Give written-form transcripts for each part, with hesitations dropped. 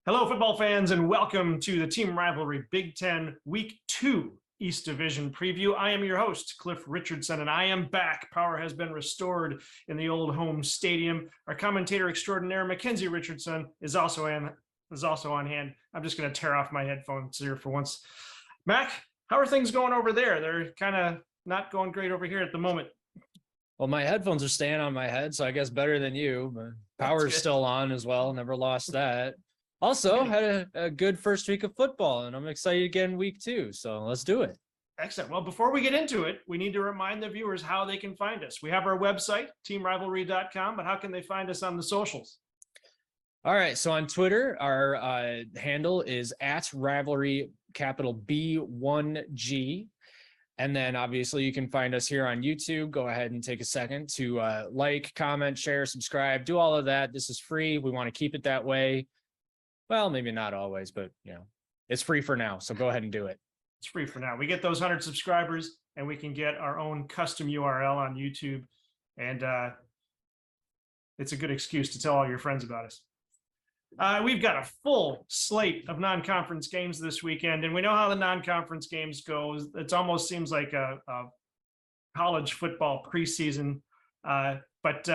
Hello, football fans, and welcome to the Team Rivalry Big Ten Week 2 East Division preview. I am your host, Cliff Richardson, and I am back. Power has been restored in the old home stadium. Our commentator extraordinaire, Mackenzie Richardson, is also on hand. I'm just going to tear off my headphones here for once. Mac, how are things going over there? They're kind of not going great over here at the moment. Well, my headphones are staying on my head, so I guess better than you. But power's still on as well. Never lost that. Also, had a good first week of football, and I'm excited to get in week 2. So let's do it. Excellent. Well, before we get into it, we need to remind the viewers how they can find us. We have our website, teamrivalry.com, but how can they find us on the socials? All right. So on Twitter, our handle is @rivalry capital B1G. And then obviously you can find us here on YouTube. Go ahead and take a second to like, comment, share, subscribe, do all of that. This is free. We want to keep it that way. Well, maybe not always, but it's free for now. So go ahead and do it. It's free for now. We get those 100 subscribers and we can get our own custom URL on YouTube. And it's a good excuse to tell all your friends about us. We've got a full slate of non-conference games this weekend, and we know how the non-conference games go. It almost seems like a college football preseason, but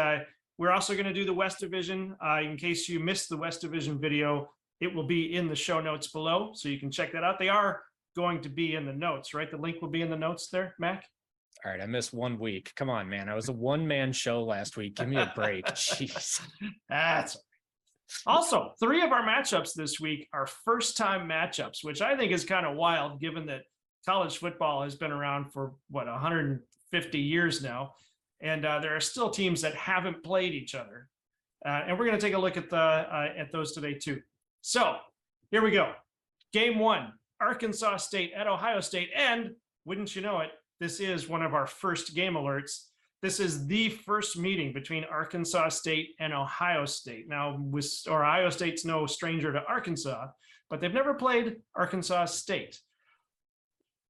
we're also going to do the West Division. In case you missed the West Division video, it will be in the show notes below, so you can check that out. They are going to be in the notes, right? The link will be in the notes there, Mac? All right, I missed 1 week. Come on, man. I was a one-man show last week. Give me a break. Jeez. That's also, 3 of our matchups this week are first-time matchups, which I think is kind of wild, given that college football has been around for, 150 years now, and there are still teams that haven't played each other. And we're going to take a look at those today, too. So, here we go. Game 1, Arkansas State at Ohio State, and wouldn't you know it, this is one of our first game alerts. This is the first meeting between Arkansas State and Ohio State. Now, Ohio State's no stranger to Arkansas, but they've never played Arkansas State.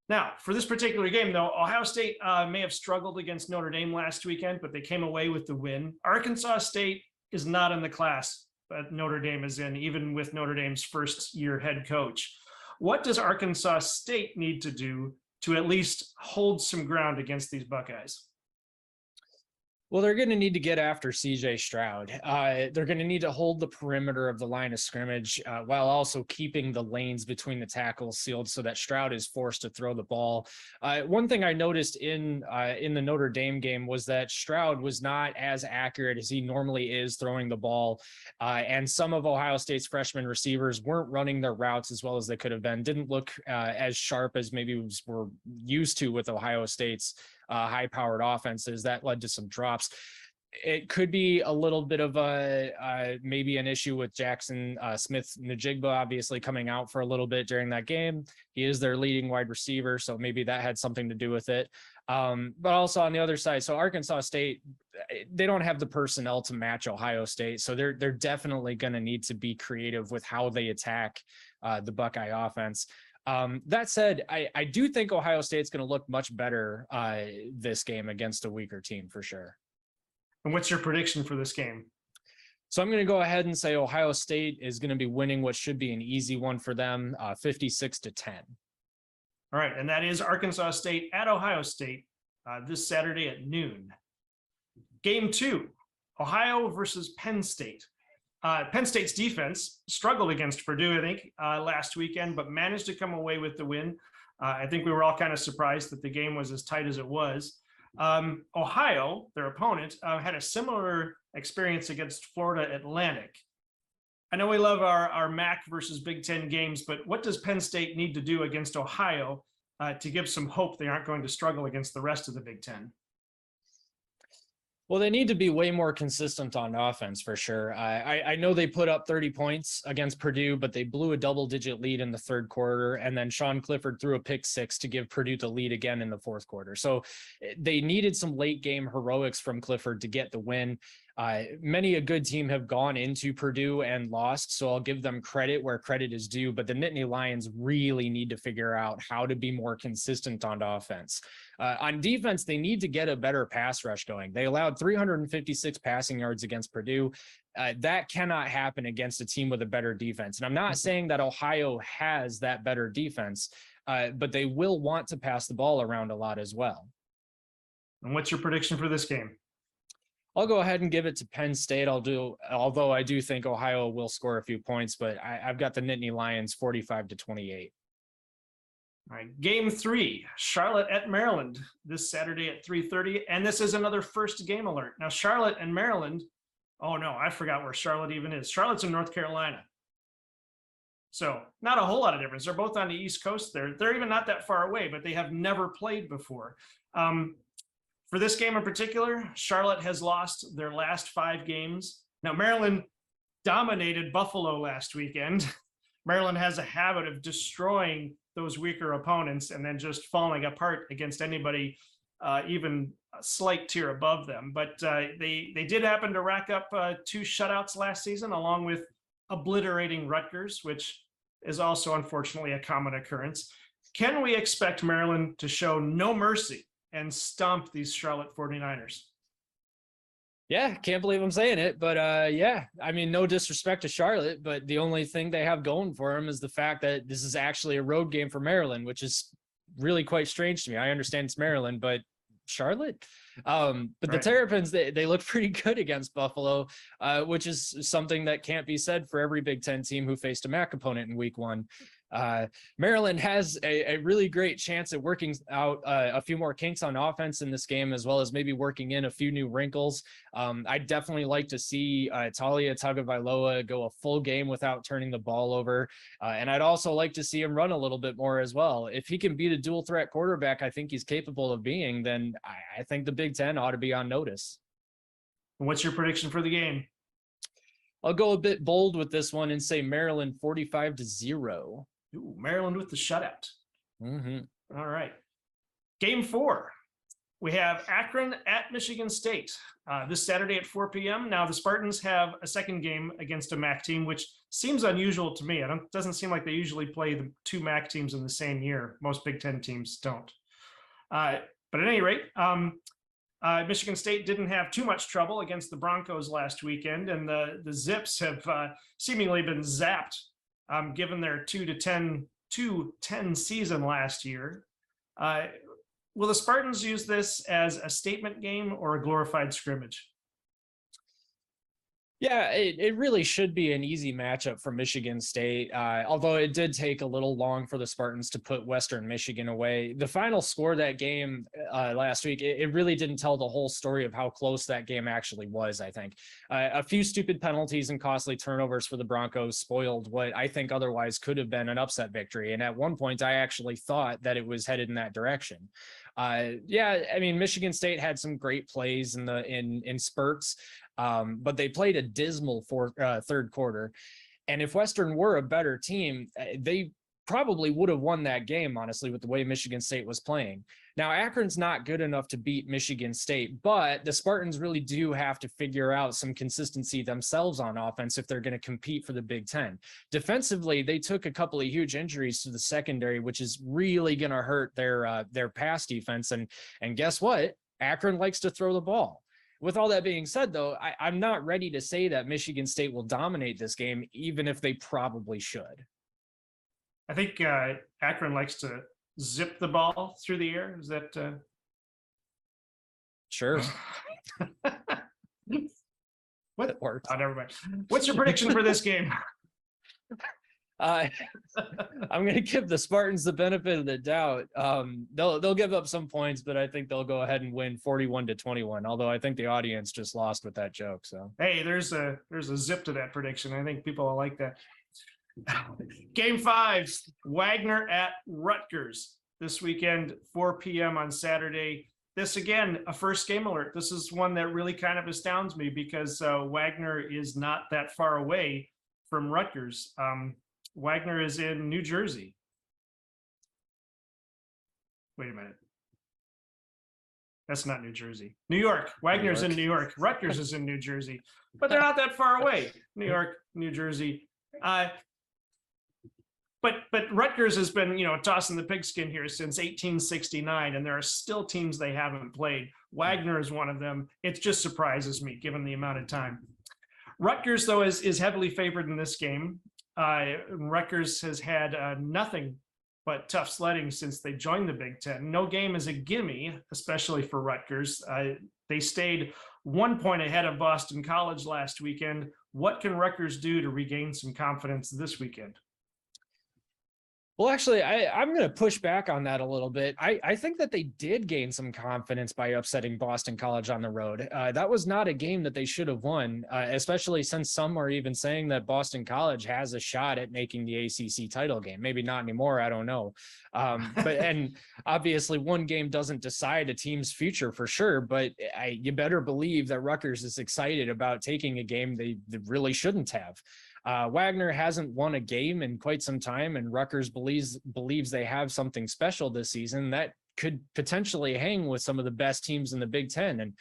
Now, for this particular game, though, Ohio State may have struggled against Notre Dame last weekend, but they came away with the win. Arkansas State is not in the class that Notre Dame is in, even with Notre Dame's first-year head coach. What does Arkansas State need to do to at least hold some ground against these Buckeyes? Well, they're going to need to get after CJ Stroud. They're going to need to hold the perimeter of the line of scrimmage while also keeping the lanes between the tackles sealed so that Stroud is forced to throw the ball. One thing I noticed in the Notre Dame game was that Stroud was not as accurate as he normally is throwing the ball. And some of Ohio State's freshman receivers weren't running their routes as well as they could have been, didn't look as sharp as maybe we're used to with Ohio State's high-powered offenses. That led to some drops. It could be a little bit of maybe an issue with Jackson Smith-Njigba obviously coming out for a little bit during that game. He is their leading wide receiver, so maybe that had something to do with it. But also on the other side, so Arkansas State, they don't have the personnel to match Ohio State, so they're definitely going to need to be creative with how they attack the Buckeye offense. That said, I do think Ohio State's going to look much better this game against a weaker team for sure. And what's your prediction for this game? So I'm going to go ahead and say Ohio State is going to be winning what should be an easy one for them, 56-10. All right, and that is Arkansas State at Ohio State this Saturday at noon. Game 2, Ohio versus Penn State. Penn State's defense struggled against Purdue, I think, last weekend, but managed to come away with the win. I think we were all kind of surprised that the game was as tight as it was. Ohio, their opponent, had a similar experience against Florida Atlantic. I know we love our MAC versus Big Ten games, but what does Penn State need to do against Ohio to give some hope they aren't going to struggle against the rest of the Big Ten? Well, they need to be way more consistent on offense for sure. I know they put up 30 points against Purdue, but they blew a double-digit lead in the third quarter, and then Sean Clifford threw a pick 6 to give Purdue the lead again in the fourth quarter. So they needed some late-game heroics from Clifford to get the win. Many a good team have gone into Purdue and lost, so I'll give them credit where credit is due. But the Nittany Lions really need to figure out how to be more consistent on offense. On defense, they need to get a better pass rush going. They allowed 356 passing yards against Purdue. That cannot happen against a team with a better defense. And I'm not saying that Ohio has that better defense, but they will want to pass the ball around a lot as well. And what's your prediction for this game? I'll go ahead and give it to Penn State. Although I do think Ohio will score a few points, but I've got the Nittany Lions 45-28. All right, game 3, Charlotte at Maryland this Saturday at 3:30. And this is another first game alert. Now, Charlotte and Maryland, oh no, I forgot where Charlotte even is. Charlotte's in North Carolina. So not a whole lot of difference. They're both on the East Coast. They're even not that far away, but they have never played before. For this game in particular, Charlotte has lost their last 5 games. Now, Maryland dominated Buffalo last weekend. Maryland has a habit of destroying those weaker opponents and then just falling apart against anybody even a slight tier above them. But they did happen to rack up 2 shutouts last season, along with obliterating Rutgers, which is also unfortunately a common occurrence. Can we expect Maryland to show no mercy and stomp these Charlotte 49ers? Yeah, can't believe I'm saying it, but yeah, I mean, no disrespect to Charlotte, but the only thing they have going for them is the fact that this is actually a road game for Maryland, which is really quite strange to me. I understand it's Maryland, but Charlotte? But right. The Terrapins, they look pretty good against Buffalo, which is something that can't be said for every Big Ten team who faced a MAC opponent in week 1. Maryland has a really great chance at working out a few more kinks on offense in this game, as well as maybe working in a few new wrinkles. I'd definitely like to see Talia Tagovailoa go a full game without turning the ball over. And I'd also like to see him run a little bit more as well. If he can be the dual threat quarterback I think he's capable of being, then I think the Big Ten ought to be on notice. What's your prediction for the game? I'll go a bit bold with this one and say Maryland 45-0. Ooh, Maryland with the shutout. Mm-hmm. All right. Game 4. We have Akron at Michigan State this Saturday at 4 p.m. Now, the Spartans have a second game against a MAC team, which seems unusual to me. It doesn't seem like they usually play the 2 MAC teams in the same year. Most Big Ten teams don't. But at any rate, Michigan State didn't have too much trouble against the Broncos last weekend, and the Zips have seemingly been zapped given their 2-10 season last year. Will the Spartans use this as a statement game or a glorified scrimmage? Yeah, it really should be an easy matchup for Michigan State, although it did take a little long for the Spartans to put Western Michigan away. The final score of that game last week, it really didn't tell the whole story of how close that game actually was, I think. A few stupid penalties and costly turnovers for the Broncos spoiled what I think otherwise could have been an upset victory. And at one point, I actually thought that it was headed in that direction. Yeah, I mean, Michigan State had some great plays in spurts. But they played a dismal third quarter. And if Western were a better team, they probably would have won that game, honestly, with the way Michigan State was playing. Now, Akron's not good enough to beat Michigan State, but the Spartans really do have to figure out some consistency themselves on offense if they're going to compete for the Big Ten. Defensively, they took a couple of huge injuries to the secondary, which is really going to hurt their pass defense. And guess what? Akron likes to throw the ball. With all that being said, though, I'm not ready to say that Michigan State will dominate this game, even if they probably should. I think Akron likes to zip the ball through the air. Is that? Sure. What? It works. Oh, never mind. What's your prediction for this game? I'm going to give the Spartans the benefit of the doubt. They'll give up some points, but I think they'll go ahead and win 41-21. Although I think the audience just lost with that joke. So hey, there's a zip to that prediction. I think people will like that. Game 5, Wagner at Rutgers this weekend, 4 p.m. on Saturday. This again, a first game alert. This is one that really kind of astounds me because Wagner is not that far away from Rutgers. Wagner is in New Jersey. Wait a minute. That's not New Jersey. New York. Wagner's in New York. Rutgers is in New Jersey, but they're not that far away. New York, New Jersey. But Rutgers has been, tossing the pigskin here since 1869, and there are still teams they haven't played. Wagner is one of them. It just surprises me given the amount of time. Rutgers, though, is heavily favored in this game. Rutgers has had nothing but tough sledding since they joined the Big Ten. No game is a gimme, especially for Rutgers. They stayed 1 point ahead of Boston College last weekend. What can Rutgers do to regain some confidence this weekend? Well, actually, I'm going to push back on that a little bit. I think that they did gain some confidence by upsetting Boston College on the road. That was not a game that they should have won, especially since some are even saying that Boston College has a shot at making the ACC title game. Maybe not anymore. I don't know. And obviously one game doesn't decide a team's future for sure, but you better believe that Rutgers is excited about taking a game they really shouldn't have. Wagner hasn't won a game in quite some time, and Rutgers believes they have something special this season that could potentially hang with some of the best teams in the Big Ten. And,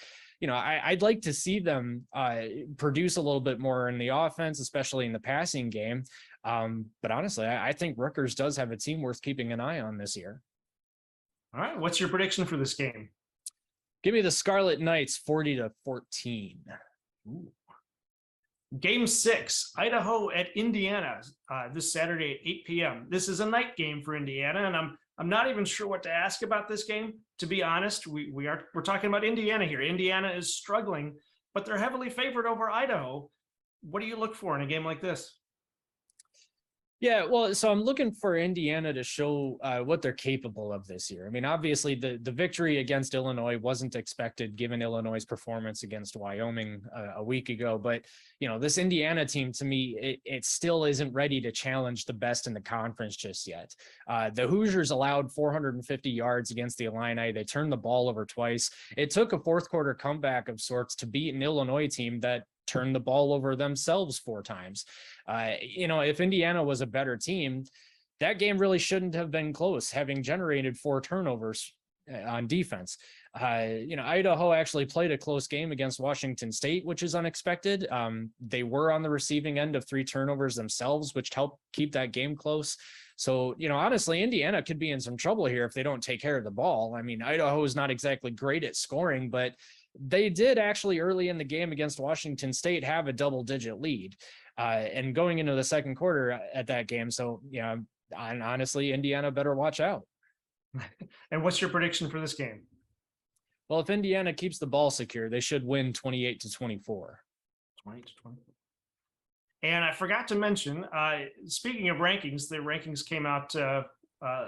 I'd like to see them produce a little bit more in the offense, especially in the passing game. But honestly, I think Rutgers does have a team worth keeping an eye on this year. All right. What's your prediction for this game? Give me the Scarlet Knights 40-14. Ooh. Game 6, Idaho at Indiana, this Saturday at 8 p.m. This is a night game for Indiana, and I'm not even sure what to ask about this game. To be honest, we're talking about Indiana here. Indiana is struggling, but they're heavily favored over Idaho. What do you look for in a game like this? Yeah, well, so I'm looking for Indiana to show what they're capable of this year. I mean, obviously, the victory against Illinois wasn't expected given Illinois' performance against Wyoming a week ago. But, this Indiana team, to me, it still isn't ready to challenge the best in the conference just yet. The Hoosiers allowed 450 yards against the Illini. They turned the ball over twice. It took a fourth quarter comeback of sorts to beat an Illinois team that turned the ball over themselves 4 times. If Indiana was a better team, that game really shouldn't have been close, having generated 4 turnovers on defense. Idaho actually played a close game against Washington State, which is unexpected. They were on the receiving end of 3 turnovers themselves, which helped keep that game close. So, honestly, Indiana could be in some trouble here if they don't take care of the ball. I mean, Idaho is not exactly great at scoring, but they did actually early in the game against Washington State have a double-digit lead, and going into the second quarter at that game. So, and honestly, Indiana better watch out. And what's your prediction for this game? Well, if Indiana keeps the ball secure, they should win 28-24. 20-24. And I forgot to mention, speaking of rankings, the rankings came out a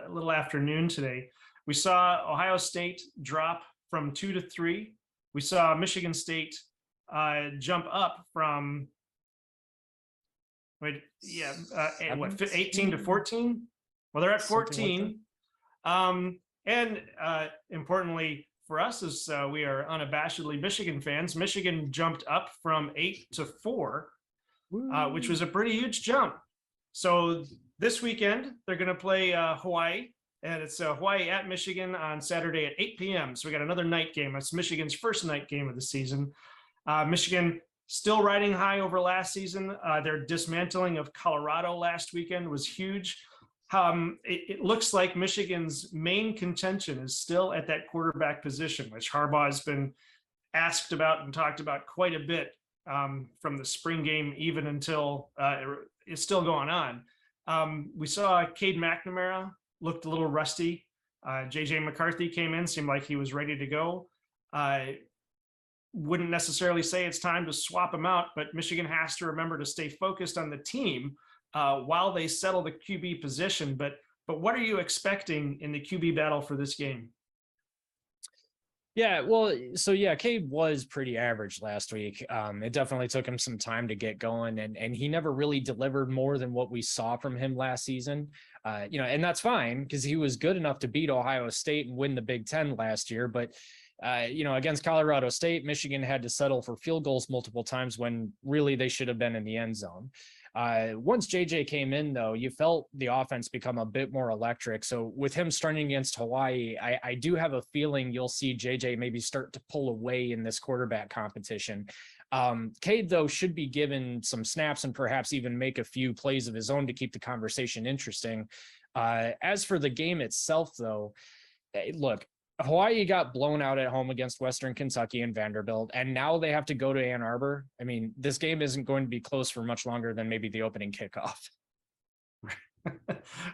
little afternoon today. We saw Ohio State drop from 2 to 3. We saw Michigan State jump up from 18 to 14. Well, they're at 14. And importantly for us, as we are unabashedly Michigan fans, Michigan jumped up from 8 to 4, which was a pretty huge jump. So this weekend, they're going to play Hawaii. And it's Hawaii at Michigan on Saturday at 8 p.m. So we got another night game. It's Michigan's first night game of the season. Michigan still riding high over last season. Their dismantling of Colorado last weekend was huge. It looks like Michigan's main contention is still at that quarterback position, which Harbaugh has been asked about and talked about quite a bit from the spring game even until it's still going on. We saw Cade McNamara looked a little rusty. JJ McCarthy came in, seemed like he was ready to go. Wouldn't necessarily say it's time to swap him out, but Michigan has to remember to stay focused on the team while they settle the QB position. But what are you expecting in the QB battle for this game? Yeah, well, so yeah, Cade was pretty average last week. It definitely took him some time to get going, and he never really delivered more than what we saw from him last season. And that's fine because he was good enough to beat Ohio State and win the Big Ten last year. But, against Colorado State, Michigan had to settle for field goals multiple times when really they should have been in the end zone. Once JJ came in, though, you felt the offense become a bit more electric. So with him starting against Hawaii, I do have a feeling you'll see JJ maybe start to pull away in this quarterback competition. Cade, though, should be given some snaps and perhaps even make a few plays of his own to keep the conversation interesting. As for the game itself, though, look, Hawaii got blown out at home against Western Kentucky and Vanderbilt, and now they have to go to Ann Arbor. I mean, this game isn't going to be close for much longer than maybe the opening kickoff.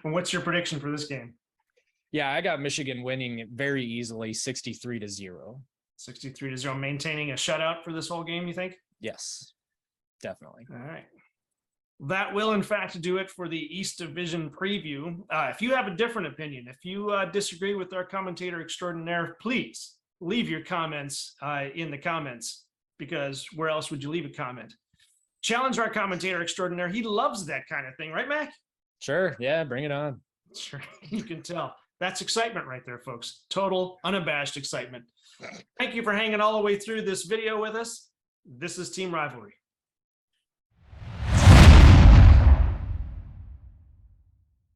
What's your prediction for this game? Yeah, I got Michigan winning very easily, 63-0. 63-0, maintaining a shutout for this whole game, you think? Yes, definitely. All right. That will, in fact, do it for the East Division preview. If you have a different opinion, if you disagree with our commentator extraordinaire, please leave your comments in the comments, because where else would you leave a comment? Challenge our commentator extraordinaire. He loves that kind of thing, right, Mac? Sure. Yeah, bring it on. Sure. You can tell. That's excitement right there, folks. Total, unabashed excitement. Thank you for hanging all the way through this video with us. This is Team Rivalry.